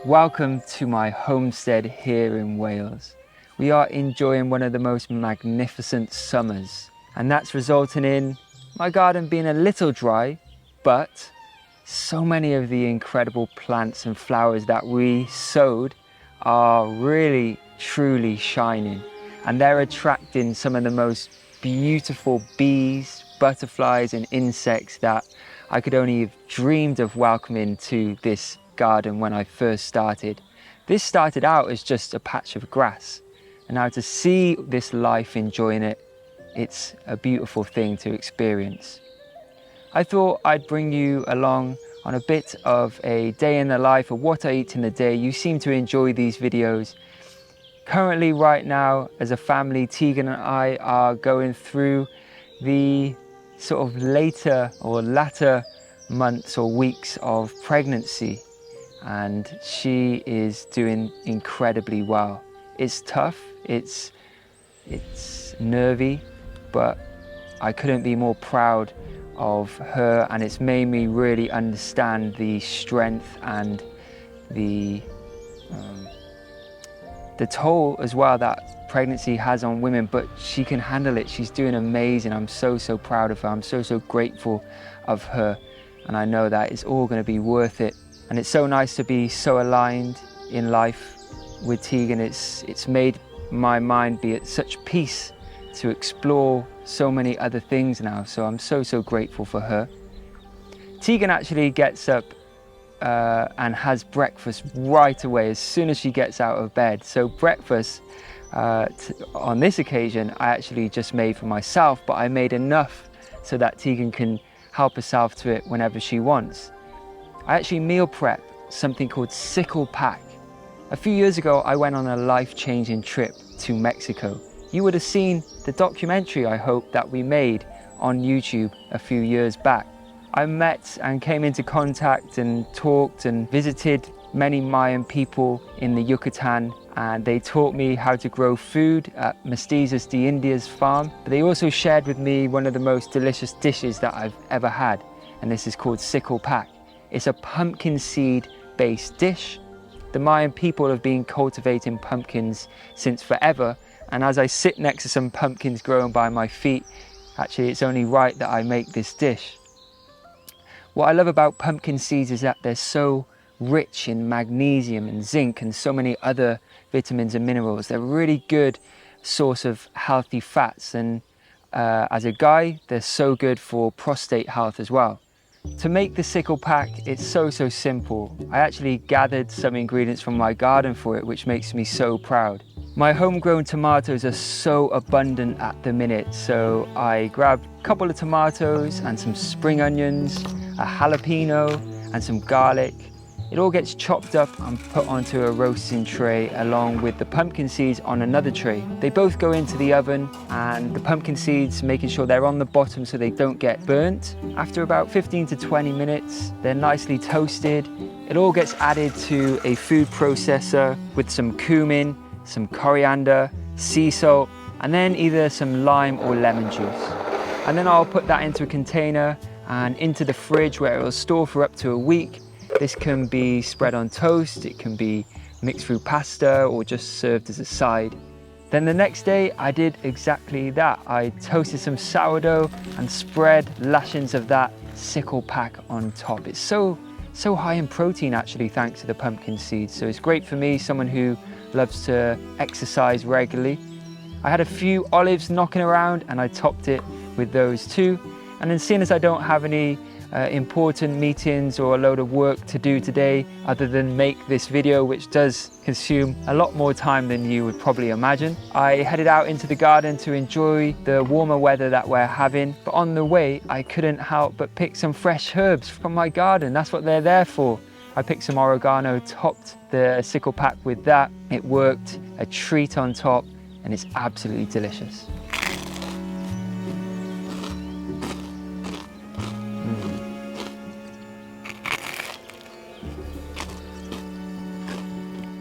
Welcome to my homestead here in Wales. We are enjoying one of the most magnificent summers, and that's resulting in my garden being a little dry, but so many of the incredible plants and flowers that we sowed are really truly shining, and they're attracting some of the most beautiful bees, butterflies and insects that I could only have dreamed of welcoming to this garden when I first started. This started out as just a patch of grass, and now to see this life enjoying it, it's a beautiful thing to experience. I thought I'd bring you along on a bit of a day in the life of what I eat in the day. You seem to enjoy these videos. Currently right now as a family, Tegan and I are going through the sort of later or latter months or weeks of pregnancy, and she is doing incredibly well. It's tough, it's nervy, but I couldn't be more proud of her, and it's made me really understand the strength and the toll as well that pregnancy has on women, but she can handle it. She's doing amazing. I'm so proud of her. I'm so grateful of her, and I know that it's all going to be worth it. And it's so nice to be so aligned in life with Tegan. It's made my mind be at such peace to explore so many other things now, so I'm so grateful for her. Tegan actually gets up and has breakfast right away as soon as she gets out of bed. So breakfast on this occasion I actually just made for myself, but I made enough so that Tegan can help herself to it whenever she wants. I actually meal prep something called sickle pack. A few years ago I went on a life-changing trip to Mexico. You would have seen the documentary, I hope, that we made on YouTube a few years back. I met and came into contact and talked and visited many Mayan people in the Yucatan, and they taught me how to grow food at Mestizas de India's farm. But they also shared with me one of the most delicious dishes that I've ever had, and this is called sickle pack. It's a pumpkin seed based dish. The Mayan people have been cultivating pumpkins since forever, and as I sit next to some pumpkins growing by my feet, actually it's only right that I make this dish. What I love about pumpkin seeds is that they're so rich in magnesium and zinc and so many other vitamins and minerals. They're a really good source of healthy fats, and as a guy, they're so good for prostate health as well. To make the sickle pack, it's so simple. I actually gathered some ingredients from my garden for it, which makes me so proud. My homegrown tomatoes are so abundant at the minute, so I grabbed a couple of tomatoes and some spring onions, a jalapeno and some garlic. It all gets chopped up and put onto a roasting tray along with the pumpkin seeds on another tray. They both go into the oven, and the pumpkin seeds, making sure they're on the bottom so they don't get burnt. After about 15 to 20 minutes, they're nicely toasted. It all gets added to a food processor with some cumin, some coriander, sea salt, and then either some lime or lemon juice. And then I'll put that into a container and into the fridge where it will store for up to a week. This can be spread on toast, it can be mixed through pasta, or just served as a side. Then the next day I did exactly that. I toasted some sourdough and spread lashings of that sickle pack on top. It's so high in protein actually, thanks to the pumpkin seeds. So it's great for me, someone who loves to exercise regularly. I had a few olives knocking around and I topped it with those too. And then seeing as I don't have any important meetings or a load of work to do today other than make this video, which does consume a lot more time than you would probably imagine, I headed out into the garden to enjoy the warmer weather that we're having. But on the way I couldn't help but pick some fresh herbs from my garden. That's what they're there for. I picked some oregano, topped the sickle pack with that. It worked, a treat on top, and it's absolutely delicious.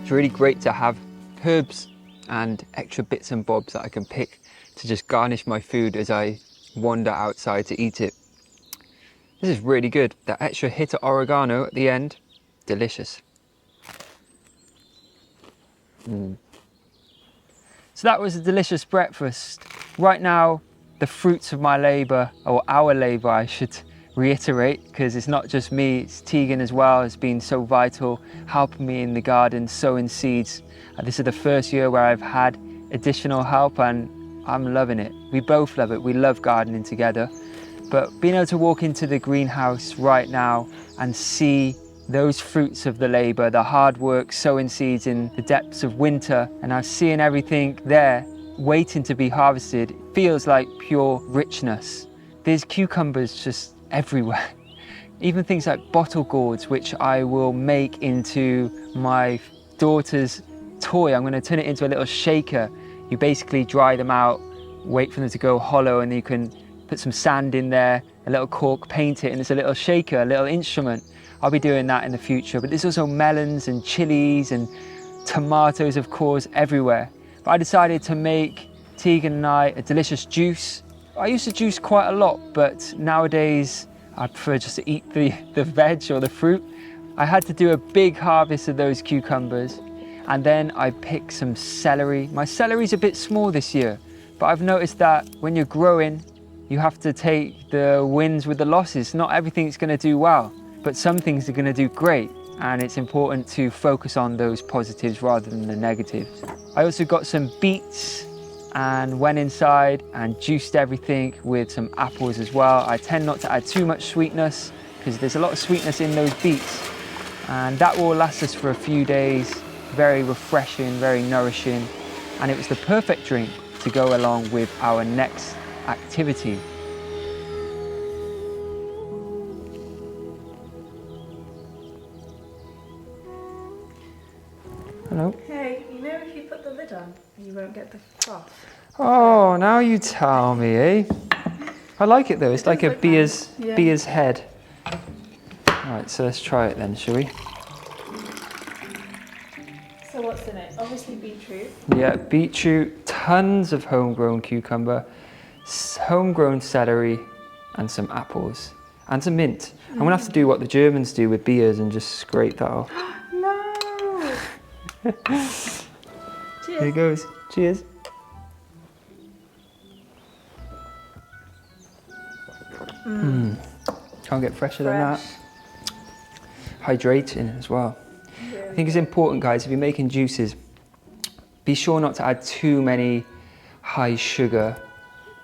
It's really great to have herbs and extra bits and bobs that I can pick to just garnish my food as I wander outside to eat it. This is really good. That extra hit of oregano at the end, delicious. So that was a delicious breakfast. Right now, the fruits of my labour, or our labour I should reiterate, because it's not just me, it's Tegan as well, has been so vital, helping me in the garden, sowing seeds. This is the first year where I've had additional help and I'm loving it. We both love it, we love gardening together. But being able to walk into the greenhouse right now and see those fruits of the labour, the hard work, sowing seeds in the depths of winter, and now seeing everything there waiting to be harvested, feels like pure richness. There's cucumbers just everywhere. Even things like bottle gourds, which I will make into my daughter's toy. I'm going to turn it into a little shaker. You basically dry them out, wait for them to go hollow, and you can put some sand in there, a little cork, paint it, and it's a little shaker, a little instrument. I'll be doing that in the future. But there's also melons and chilies and tomatoes, of course, everywhere. But I decided to make Tegan and I a delicious juice. I used to juice quite a lot, but nowadays I prefer just to eat the veg or the fruit. I had to do a big harvest of those cucumbers, and then I picked some celery. My celery's a bit small this year, but I've noticed that when you're growing, you have to take the wins with the losses. Not everything's going to do well, but some things are going to do great, and it's important to focus on those positives rather than the negatives. I also got some beets and went inside and juiced everything with some apples as well. I tend not to add too much sweetness because there's a lot of sweetness in those beets, and that will last us for a few days. Very refreshing, very nourishing, and it was the perfect drink to go along with our next activity. Hello. Hey, you know if you put the lid on, you won't get the froth. Oh, now you tell me, eh? I like it though, it's like a beer's head. Alright, so let's try it then, shall we? So what's in it? Obviously beetroot. Yeah, beetroot, tons of homegrown cucumber, homegrown celery, and some apples, and some mint. I'm gonna have to do what the Germans do with beers and just scrape that off. No! Cheers. Here it goes. Cheers. Can't get fresher than that. Hydrating as well. Really I think it's important, guys, if you're making juices, be sure not to add too many high sugar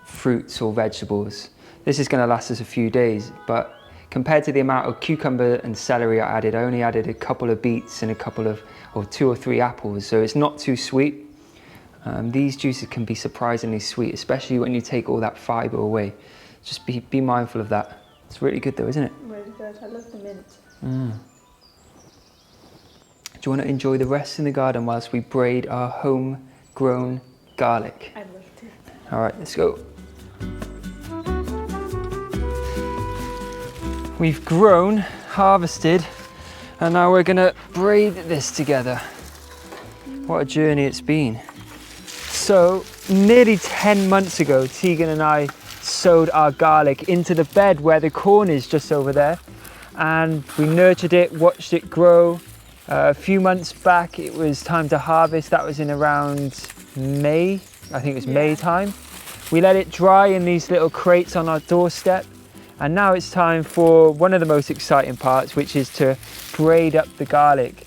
fruits or vegetables. This is going to last us a few days, but compared to the amount of cucumber and celery I only added a couple of beets and a couple of, or 2 or 3 apples, so it's not too sweet. These juices can be surprisingly sweet, especially when you take all that fibre away. Just be mindful of that. It's really good though, isn't it? Really good. I love the mint. Do you want to enjoy the rest in the garden whilst we braid our homegrown garlic? I'd love to. All right, let's go. We've grown, harvested, and now we're gonna braid this together. What a journey it's been. So, nearly 10 months ago, Tegan and I sowed our garlic into the bed where the corn is just over there, and we nurtured it, watched it grow. A few months back it was time to harvest. That was in around May, I think it was May time. We let it dry in these little crates on our doorstep, and now it's time for one of the most exciting parts, which is to braid up the garlic,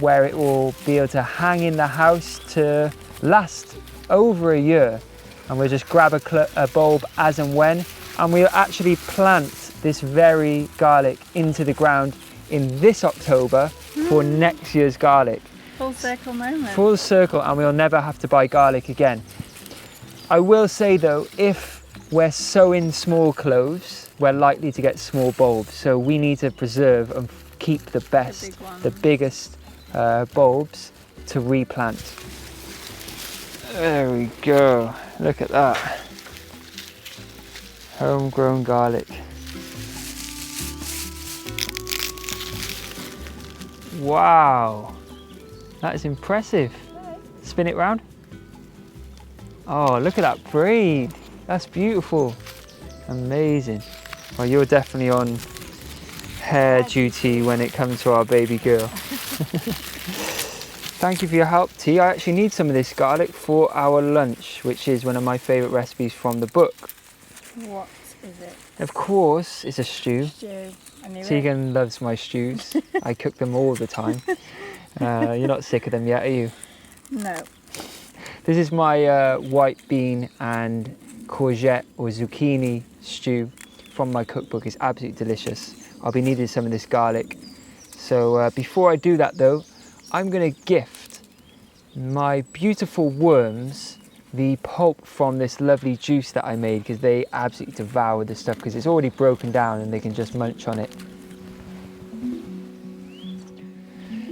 where it will be able to hang in the house to last over a year. And we'll just grab a bulb as and when, and we'll actually plant this very garlic into the ground in this October for next year's garlic. Full circle moment. Full circle, and we'll never have to buy garlic again. I will say though, if we're sowing small cloves, we're likely to get small bulbs, so we need to preserve and keep the best, the biggest bulbs to replant. There we go. Look at that. Homegrown garlic. Wow. That is impressive. Spin it round. Oh, look at that braid. That's beautiful. Amazing. Well, you're definitely on hair duty when it comes to our baby girl. Thank you for your help, T. I actually need some of this garlic for our lunch, which is one of my favourite recipes from the book. What is it? Of course, it's a stew. Stew. I knew it. Tegan loves my stews. I cook them all the time. You're not sick of them yet, are you? No. This is my white bean and courgette or zucchini stew from my cookbook. It's absolutely delicious. I'll be needing some of this garlic. So before I do that though, I'm going to gift my beautiful worms the pulp from this lovely juice that I made, because they absolutely devour the stuff because it's already broken down and they can just munch on it.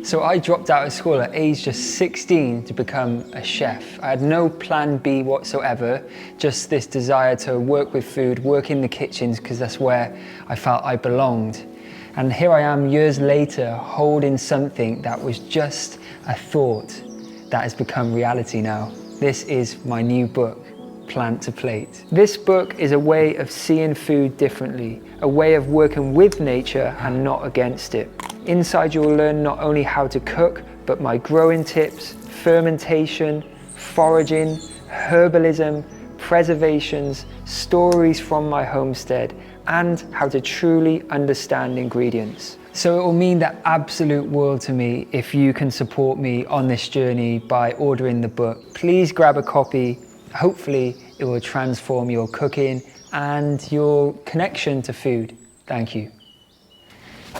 So I dropped out of school at age just 16 to become a chef. I had no plan B whatsoever, just this desire to work with food, work in the kitchens, because that's where I felt I belonged. And here I am years later, holding something that was just a thought that has become reality now. This is my new book, Plant to Plate. This book is a way of seeing food differently, a way of working with nature and not against it. Inside you'll learn not only how to cook, but my growing tips, fermentation, foraging, herbalism, preservations, stories from my homestead, and how to truly understand ingredients. So it will mean the absolute world to me if you can support me on this journey by ordering the book. Please grab a copy. Hopefully it will transform your cooking and your connection to food. Thank you.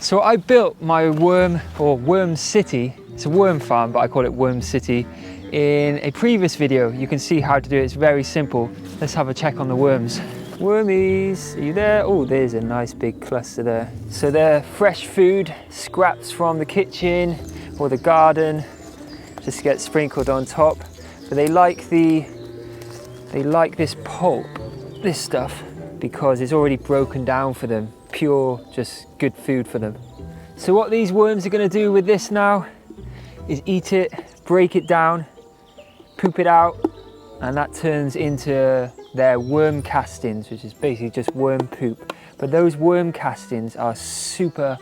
So I built my worm city. It's a worm farm, but I call it Worm City. In a previous video, you can see how to do it. It's very simple. Let's have a check on the worms. Wormies, are you there? Oh, there's a nice big cluster there. So they're fresh food, scraps from the kitchen or the garden, just get sprinkled on top. But they like this pulp, this stuff, because it's already broken down for them. Pure, just good food for them. So what these worms are going to do with this now is eat it, break it down, poop it out, and that turns into their worm castings, which is basically just worm poop. But those worm castings are super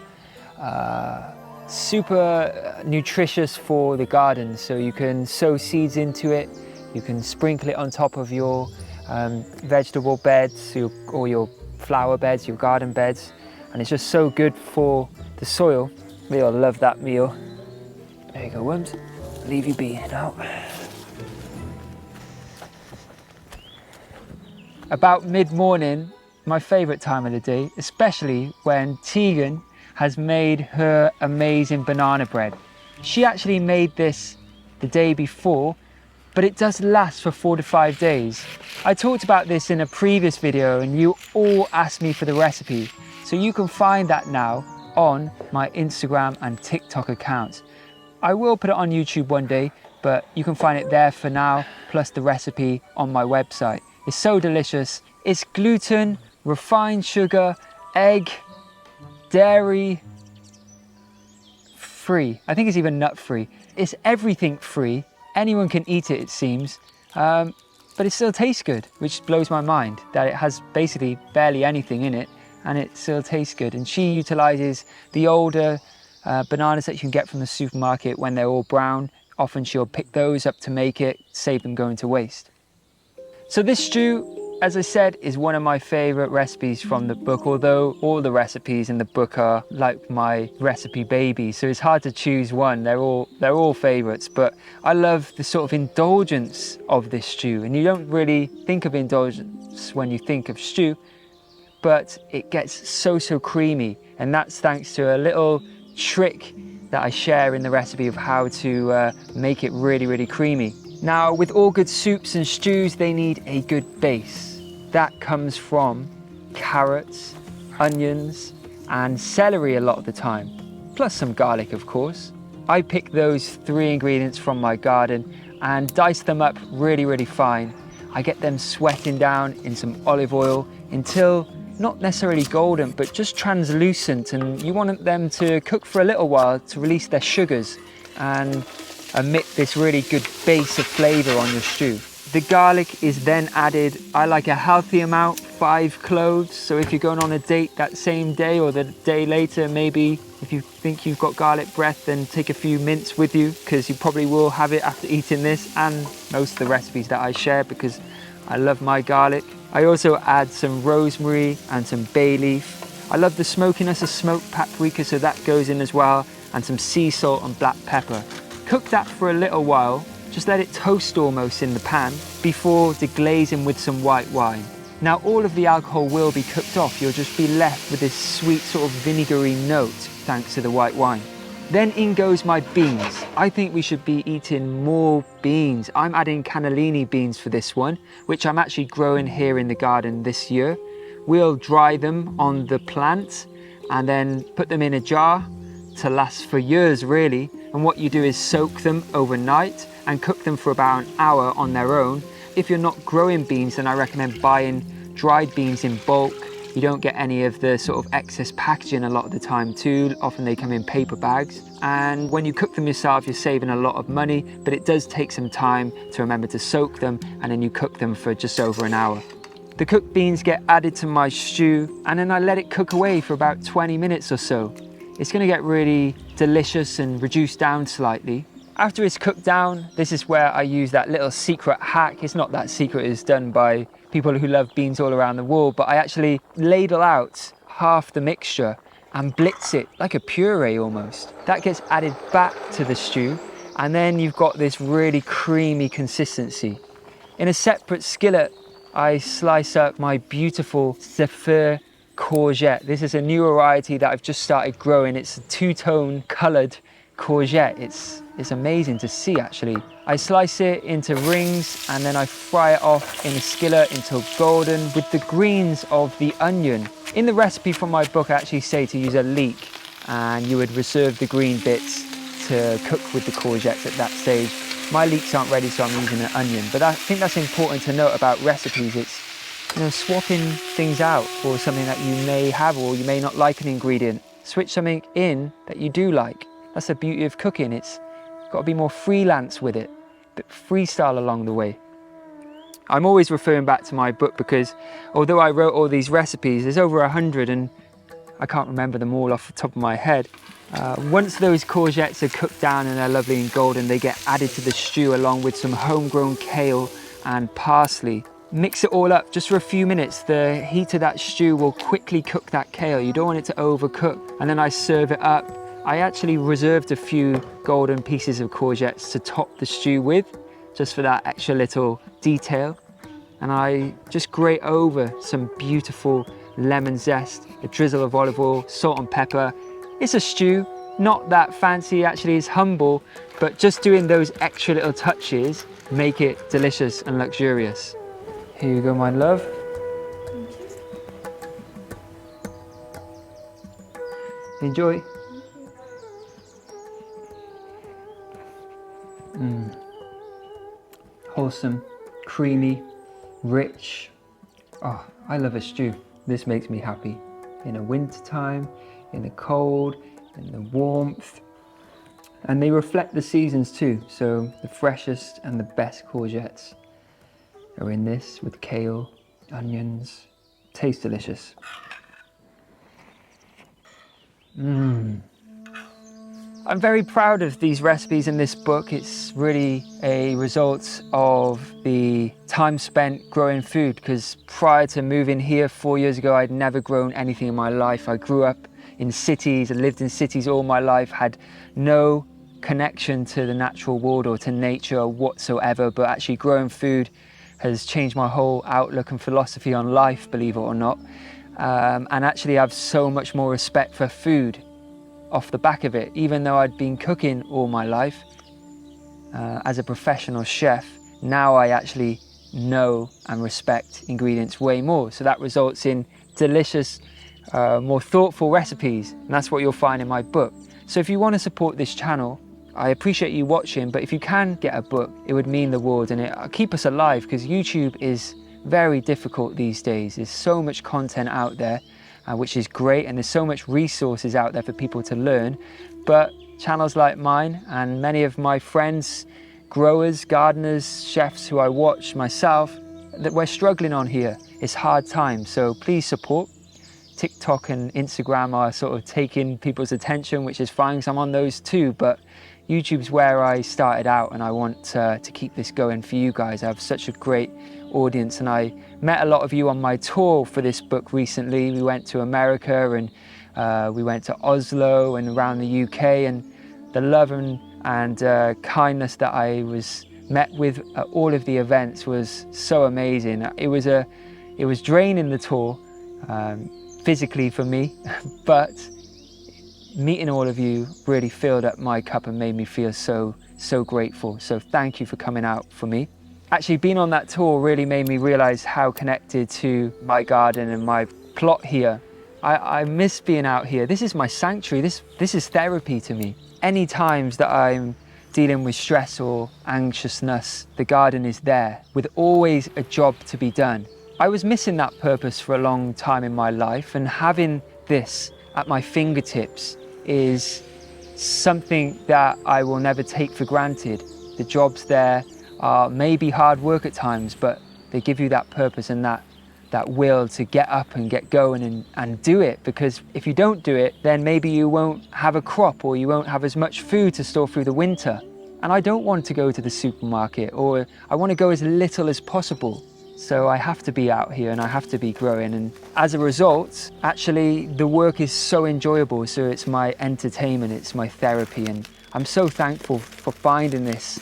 nutritious for the garden. So you can sow seeds into it, you can sprinkle it on top of your vegetable beds, or your flower beds, your garden beds, and it's just so good for the soil. They'll love that meal. There you go, worms. Leave you be now. About mid-morning, my favourite time of the day, especially when Tegan has made her amazing banana bread. She actually made this the day before, but it does last for 4 to 5 days. I talked about this in a previous video and you all asked me for the recipe. So you can find that now on my Instagram and TikTok accounts. I will put it on YouTube one day, but you can find it there for now, plus the recipe on my website. It's so delicious. It's gluten, refined sugar, egg, dairy free. I think it's even nut free. It's everything free. Anyone can eat it, it seems, but it still tastes good, which blows my mind that it has basically barely anything in it and it still tastes good. And she utilizes the older bananas that you can get from the supermarket when they're all brown. Often she'll pick those up to make it, save them going to waste. So this stew, as I said, is one of my favorite recipes from the book, although all the recipes in the book are like my recipe baby, so it's hard to choose one. They're all favorites, but I love the sort of indulgence of this stew. And you don't really think of indulgence when you think of stew, but it gets so creamy, and that's thanks to a little trick that I share in the recipe of how to make it really creamy. Now, with all good soups and stews, they need a good base. That comes from carrots, onions, and celery a lot of the time, plus some garlic, of course. I pick those 3 ingredients from my garden and dice them up really fine. I get them sweating down in some olive oil until not necessarily golden, but just translucent, and you want them to cook for a little while to release their sugars and emit this really good base of flavour on your stew. The garlic is then added, I like a healthy amount, 5 cloves. So if you're going on a date that same day or the day later, maybe if you think you've got garlic breath, then take a few mints with you, because you probably will have it after eating this and most of the recipes that I share, because I love my garlic. I also add some rosemary and some bay leaf. I love the smokiness of smoked paprika, so that goes in as well, and some sea salt and black pepper. Cook that for a little while. Just let it toast almost in the pan before deglazing with some white wine. Now all of the alcohol will be cooked off. You'll just be left with this sweet sort of vinegary note thanks to the white wine. Then in goes my beans. I think we should be eating more beans. I'm adding cannellini beans for this one, which I'm actually growing here in the garden this year. We'll dry them on the plant and then put them in a jar to last for years really. And what you do is soak them overnight and cook them for about an hour on their own. If you're not growing beans, then I recommend buying dried beans in bulk. You don't get any of the sort of excess packaging a lot of the time too. Often they come in paper bags. And when you cook them yourself, you're saving a lot of money, but it does take some time to remember to soak them, and then you cook them for just over an hour. The cooked beans get added to my stew, and then I let it cook away for about 20 minutes or so. It's gonna get really delicious and reduced down slightly. After it's cooked down, this is where I use that little secret hack. It's not that secret, it's done by people who love beans all around the world, but I actually ladle out half the mixture and blitz it like a puree almost. That gets added back to the stew, and then you've got this really creamy consistency. In a separate skillet, I slice up my beautiful Zephyr courgette. This is a new variety that I've just started growing. It's a two-tone coloured courgette. It's amazing to see actually. I slice it into rings and then I fry it off in a skillet until golden with the greens of the onion. In the recipe from my book I actually say to use a leek, and you would reserve the green bits to cook with the courgettes at that stage. My leeks aren't ready, so I'm using an onion, but I think that's important to note about recipes. It's, you know, swapping things out for something that you may have or you may not like an ingredient. Switch something in that you do like. That's the beauty of cooking. It's got to be more freelance with it, but freestyle along the way. I'm always referring back to my book because although I wrote all these recipes, there's over 100 and I can't remember them all off the top of my head. Once those courgettes are cooked down and they're lovely and golden, they get added to the stew along with some homegrown kale and parsley. Mix it all up just for a few minutes. The heat of that stew will quickly cook that kale. You don't want it to overcook. And then I serve it up. I actually reserved a few golden pieces of courgettes to top the stew with, just for that extra little detail. And I just grate over some beautiful lemon zest, a drizzle of olive oil, salt and pepper. It's a stew, not that fancy, actually it's humble, but just doing those extra little touches make it delicious and luxurious. Here you go, my love. Enjoy. Wholesome, creamy, rich. Oh, I love a stew. This makes me happy. In the winter time, in the cold, in the warmth. And they reflect the seasons too. So the freshest and the best courgettes are in this with kale, onions. Tastes delicious. I'm very proud of these recipes in this book. It's really a result of the time spent growing food, because prior to moving here 4 years ago, I'd never grown anything in my life. I grew up in cities, I lived in cities all my life, had no connection to the natural world or to nature whatsoever, but actually growing food has changed my whole outlook and philosophy on life, believe it or not. And actually I have so much more respect for food off the back of it. Even though I'd been cooking all my life as a professional chef, now I actually know and respect ingredients way more. So that results in delicious, more thoughtful recipes, and that's what you'll find in my book. So if you want to support this channel, I appreciate you watching, but if you can get a book, it would mean the world, and it'll keep us alive, because YouTube is very difficult these days. There's so much content out there, which is great, and there's so much resources out there for people to learn, but channels like mine and many of my friends, growers, gardeners, chefs who I watch myself, that we're struggling on here. it's hard times. So please support. TikTok and Instagram are sort of taking people's attention, which is fine because I'm on those too, but YouTube's where I started out, and I want to keep this going for you guys. I have such a great audience, and I met a lot of you on my tour for this book recently. We went to America, and we went to Oslo and around the UK, and the love and kindness that I was met with at all of the events was so amazing. It was draining, the tour, physically for me, but meeting all of you really filled up my cup and made me feel so grateful. So thank you for coming out for me. Actually, being on that tour really made me realize how connected to my garden and my plot here. I miss being out here. This is my sanctuary. This is therapy to me. Any times that I'm dealing with stress or anxiousness, the garden is there with always a job to be done. I was missing that purpose for a long time in my life, and having this at my fingertips is something that I will never take for granted. The jobs there are maybe hard work at times, but they give you that purpose and that will to get up and get going and do it, because if you don't do it, then maybe you won't have a crop or you won't have as much food to store through the winter. And I don't want to go to the supermarket, or I want to go as little as possible. So I have to be out here and I have to be growing, and as a result, actually the work is so enjoyable. So it's my entertainment, it's my therapy, and I'm so thankful for finding this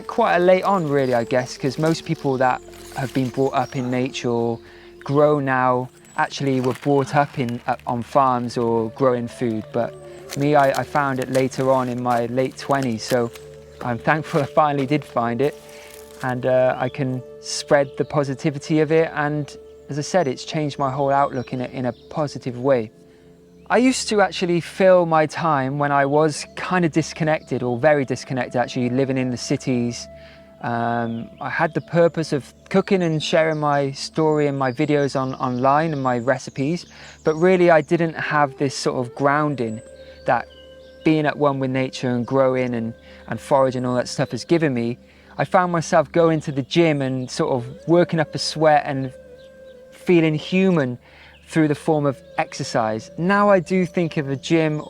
quite a late on, really, I guess, because most people that have been brought up in nature or grow now actually were brought up on farms or growing food. But me, I found it later on in my late 20s, so I'm thankful I finally did find it, and I can spread the positivity of it. And as I said, it's changed my whole outlook in a positive way. I used to actually fill my time when I was kind of disconnected, or very disconnected actually, living in the cities. I had the purpose of cooking and sharing my story and my videos online and my recipes, but really I didn't have this sort of grounding that being at one with nature and growing and foraging and all that stuff has given me. I found myself going to the gym and sort of working up a sweat and feeling human through the form of exercise. Now I do think of a gym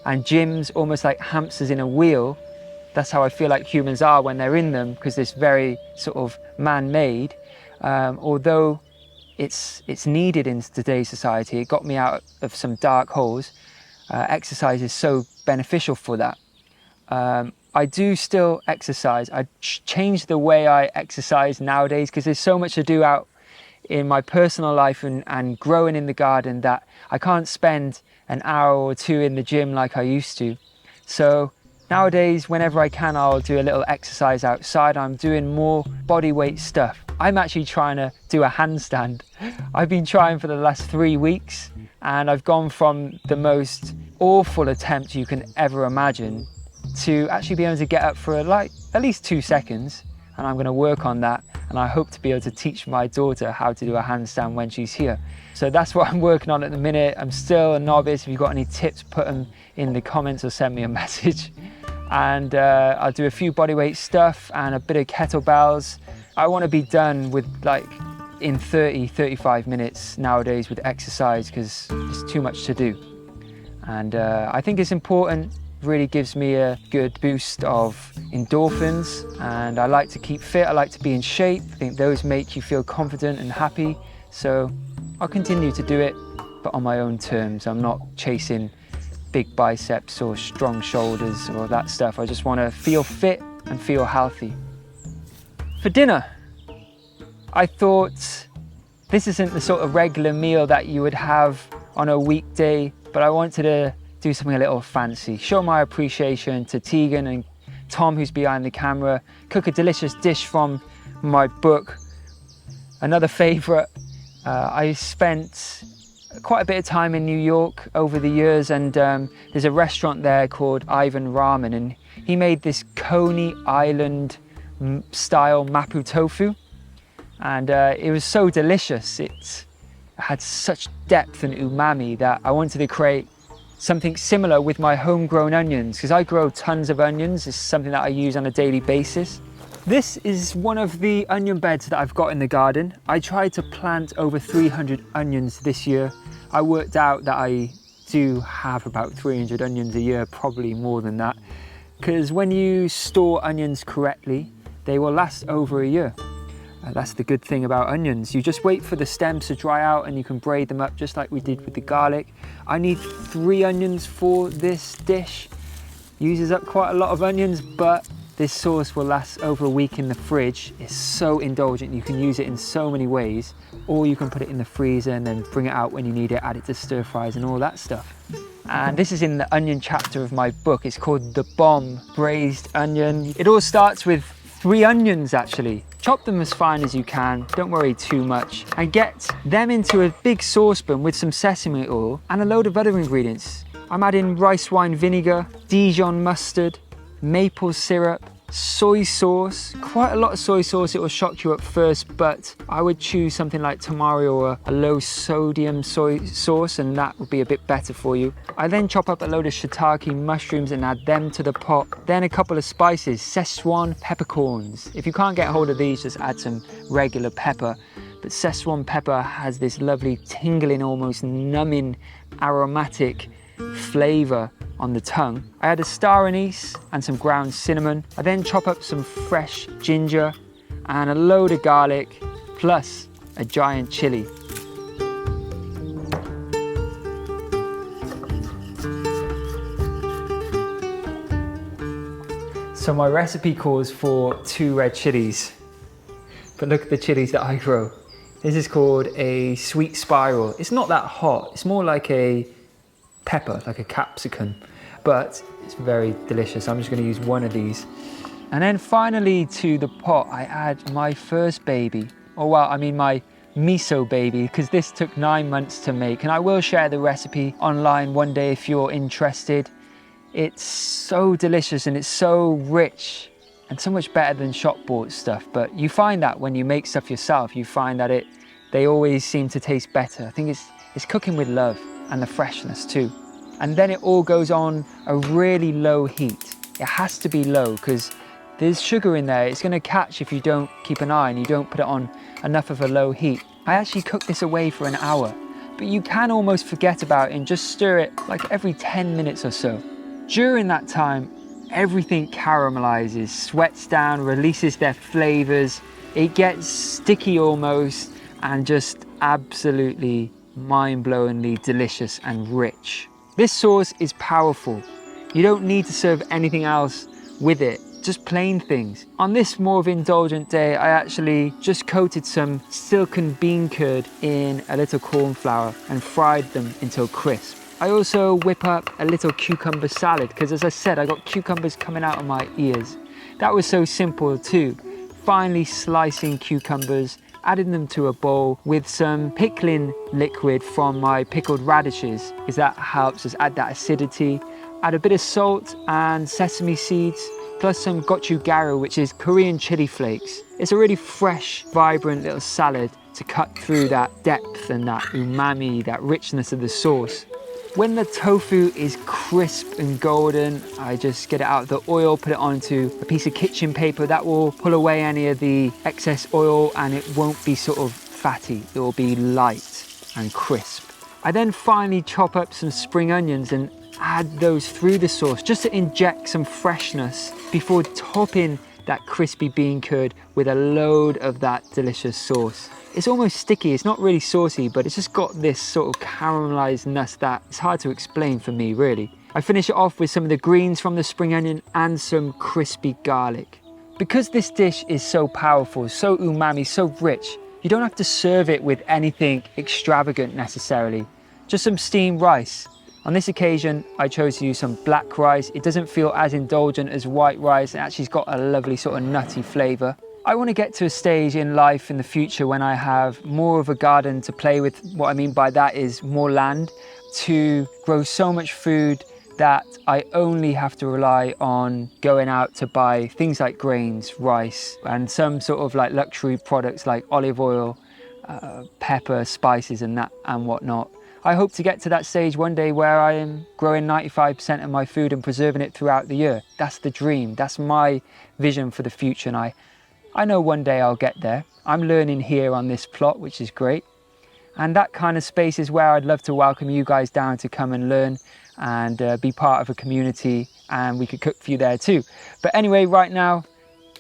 and gyms almost like hamsters in a wheel. That's how I feel like humans are when they're in them, because it's very sort of man-made. Although it's needed in today's society, it got me out of some dark holes. Exercise is so beneficial for that. I do still exercise. I changed the way I exercise nowadays because there's so much to do out in my personal life and growing in the garden that I can't spend an hour or two in the gym like I used to. So nowadays, whenever I can, I'll do a little exercise outside. I'm doing more body weight stuff. I'm actually trying to do a handstand. I've been trying for the last 3 weeks, and I've gone from the most awful attempt you can ever imagine to actually be able to get up for like at least 2 seconds. And I'm going to work on that, and I hope to be able to teach my daughter how to do a handstand when she's here. So that's what I'm working on at the minute. I'm still a novice. If you've got any tips, put them in the comments or send me a message. And I'll do a few bodyweight stuff and a bit of kettlebells. I want to be done with like in 35 minutes nowadays with exercise, because it's too much to do. And I think it's important. Really gives me a good boost of endorphins, and I like to keep fit. I like to be in shape. I think those make you feel confident and happy. So I'll continue to do it, but on my own terms. I'm not chasing big biceps or strong shoulders or that stuff. I just want to feel fit and feel healthy. For dinner, I thought this isn't the sort of regular meal that you would have on a weekday, but I wanted to do something a little fancy, show my appreciation to Tegan and Tom, who's behind the camera, cook a delicious dish from my book. Another favorite, I spent quite a bit of time in New York over the years, and there's a restaurant there called Ivan Ramen, and he made this Coney Island style mapo tofu, and it was so delicious. It had such depth and umami that I wanted to create something similar with my homegrown onions, because I grow tons of onions. It's something that I use on a daily basis. This is one of the onion beds that I've got in the garden. I tried to plant over 300 onions this year. I worked out that I do have about 300 onions a year, probably more than that, because when you store onions correctly, they will last over a year. That's the good thing about onions. You just wait for the stems to dry out and you can braid them up just like we did with the garlic. I need 3 onions for this dish. Uses up quite a lot of onions, but this sauce will last over a week in the fridge. It's so indulgent, you can use it in so many ways, or you can put it in the freezer and then bring it out when you need it, add it to stir fries and all that stuff. And this is in the onion chapter of my book. It's called The Bomb Braised Onion. It all starts with 3 onions actually. Chop them as fine as you can, don't worry too much, and get them into a big saucepan with some sesame oil and a load of other ingredients. I'm adding rice wine vinegar, Dijon mustard, maple syrup, soy sauce, quite a lot of soy sauce. It will shock you at first, but I would choose something like tamari or a low sodium soy sauce, and that would be a bit better for you. I then chop up a load of shiitake mushrooms and add them to the pot. Then a couple of spices, Szechuan peppercorns. If you can't get hold of these, just add some regular pepper. But Szechuan pepper has this lovely tingling, almost numbing, aromatic flavor on the tongue. I add a star anise and some ground cinnamon. I then chop up some fresh ginger and a load of garlic, plus a giant chili. So my recipe calls for 2 red chilies, but look at the chilies that I grow. This is called a sweet spiral. It's not that hot, it's more like a pepper, like a capsicum, but it's very delicious. I'm just going to use 1 of these. And then finally to the pot, I add my first baby, or well, I mean my miso baby, because this took 9 months to make, and I will share the recipe online one day if you're interested. It's so delicious and it's so rich and so much better than shop bought stuff. But you find that when you make stuff yourself, you find that they always seem to taste better. I think it's cooking with love and the freshness too. And then it all goes on a really low heat. It has to be low because there's sugar in there. It's going to catch if you don't keep an eye and you don't put it on enough of a low heat. I actually cook this away for an hour, but you can almost forget about it and just stir it like every 10 minutes or so. During that time, everything caramelizes, sweats down, releases their flavors. It gets sticky almost and just absolutely mind-blowingly delicious and rich. This sauce is powerful. You don't need to serve anything else with it, just plain things. On this more of indulgent day, I actually just coated some silken bean curd in a little corn flour and fried them until crisp. I also whip up a little cucumber salad because, as I said, I got cucumbers coming out of my ears. That was so simple too. Finely slicing cucumbers, adding them to a bowl with some pickling liquid from my pickled radishes, because that helps us add that acidity. Add a bit of salt and sesame seeds, plus some gochugaru, which is Korean chili flakes. It's a really fresh, vibrant little salad to cut through that depth and that umami, that richness of the sauce. When the tofu is crisp and golden, I just get it out of the oil, put it onto a piece of kitchen paper that will pull away any of the excess oil, and it won't be sort of fatty. It will be light and crisp. I then finally chop up some spring onions and add those through the sauce just to inject some freshness before topping that crispy bean curd with a load of that delicious sauce. It's almost sticky, it's not really saucy, but it's just got this sort of caramelizedness that it's hard to explain for me, really. I finish it off with some of the greens from the spring onion and some crispy garlic. Because this dish is so powerful, so umami, so rich, you don't have to serve it with anything extravagant necessarily. Just some steamed rice. On this occasion, I chose to use some black rice. It doesn't feel as indulgent as white rice, and actually it's got a lovely sort of nutty flavor. I want to get to a stage in life in the future when I have more of a garden to play with. What I mean by that is more land to grow so much food that I only have to rely on going out to buy things like grains, rice, and some sort of like luxury products like olive oil, pepper, spices and that and whatnot. I hope to get to that stage one day where I am growing 95% of my food and preserving it throughout the year. That's the dream. That's my vision for the future, and I I know one day I'll get there. I'm learning here on this plot, which is great. And that kind of space is where I'd love to welcome you guys down to come and learn and be part of a community, and we could cook for you there too. But anyway, right now,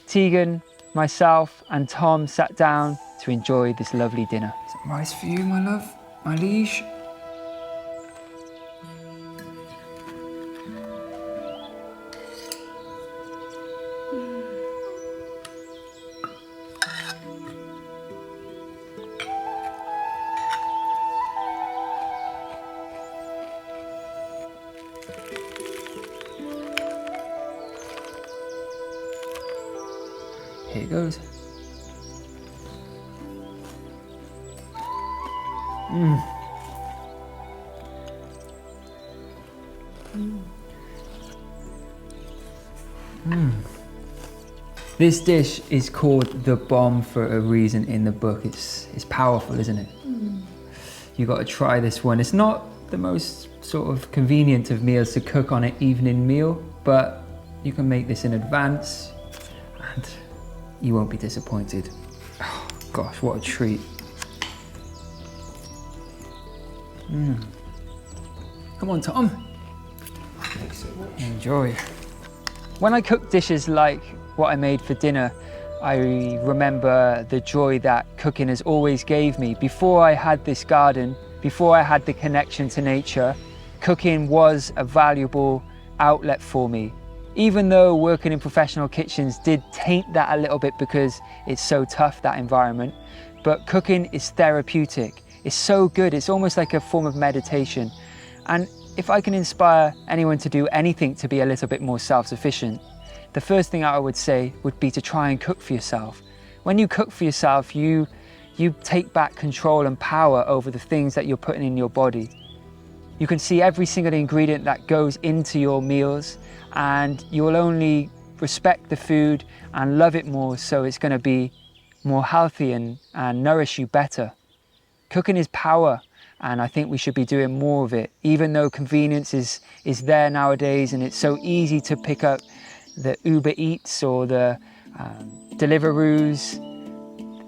Tegan, myself and Tom sat down to enjoy this lovely dinner. Some rice for you, my love, my liege. Here it goes. This dish is called the bomb for a reason in the book. It's powerful, isn't it? You got to try this one. It's not the most sort of convenient of meals to cook on an evening meal, but you can make this in advance and you won't be disappointed. Oh, gosh, what a treat. Come on, Tom. Enjoy. When I cook dishes like what I made for dinner, I remember the joy that cooking has always gave me. Before I had this garden, before I had the connection to nature, cooking was a valuable outlet for me. Even though working in professional kitchens did taint that a little bit because it's so tough, that environment, but cooking is therapeutic. It's so good, it's almost like a form of meditation. And if I can inspire anyone to do anything to be a little bit more self-sufficient, the first thing I would say would be to try and cook for yourself. When you cook for yourself, you take back control and power over the things that you're putting in your body. You can see every single ingredient that goes into your meals, and you will only respect the food and love it more, so it's going to be more healthy and nourish you better. Cooking is power, and I think we should be doing more of it, even though convenience is there nowadays and it's so easy to pick up the Uber Eats or the Deliveroos.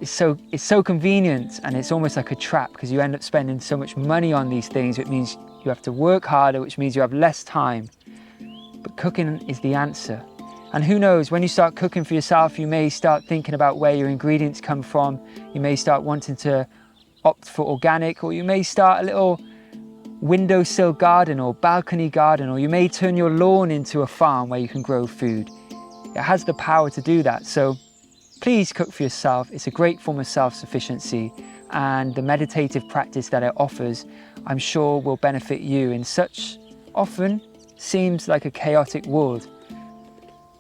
It's so convenient, and it's almost like a trap because you end up spending so much money on these things. It means you have to work harder, which means you have less time. But cooking is the answer. And who knows, when you start cooking for yourself, you may start thinking about where your ingredients come from. You may start wanting to opt for organic, or you may start a little windowsill garden or balcony garden, or you may turn your lawn into a farm where you can grow food. It has the power to do that. So please cook for yourself. It's a great form of self-sufficiency, and the meditative practice that it offers, I'm sure will benefit you in such often seems like a chaotic world.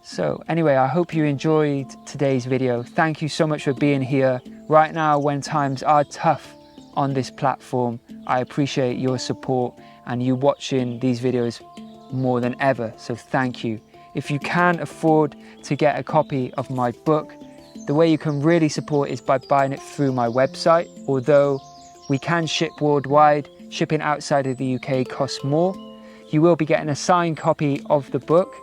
So anyway, I hope you enjoyed today's video. Thank you so much for being here. Right now, when times are tough on this platform, I appreciate your support and you watching these videos more than ever. So thank you. If you can afford to get a copy of my book, the way you can really support is by buying it through my website. Although we can ship worldwide, shipping outside of the UK costs more. You will be getting a signed copy of the book,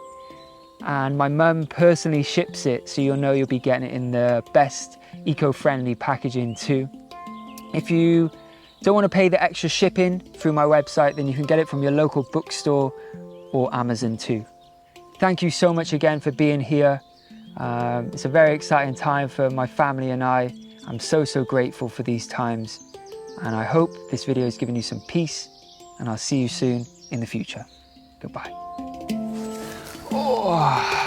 and my mum personally ships it, so you'll know you'll be getting it in the best eco-friendly packaging too. If you don't want to pay the extra shipping through my website, then you can get it from your local bookstore or Amazon too. Thank you so much again for being here. It's a very exciting time for my family and I. I'm so grateful for these times, and I hope this video has given you some peace, and I'll see you soon in the future. Goodbye. Oh.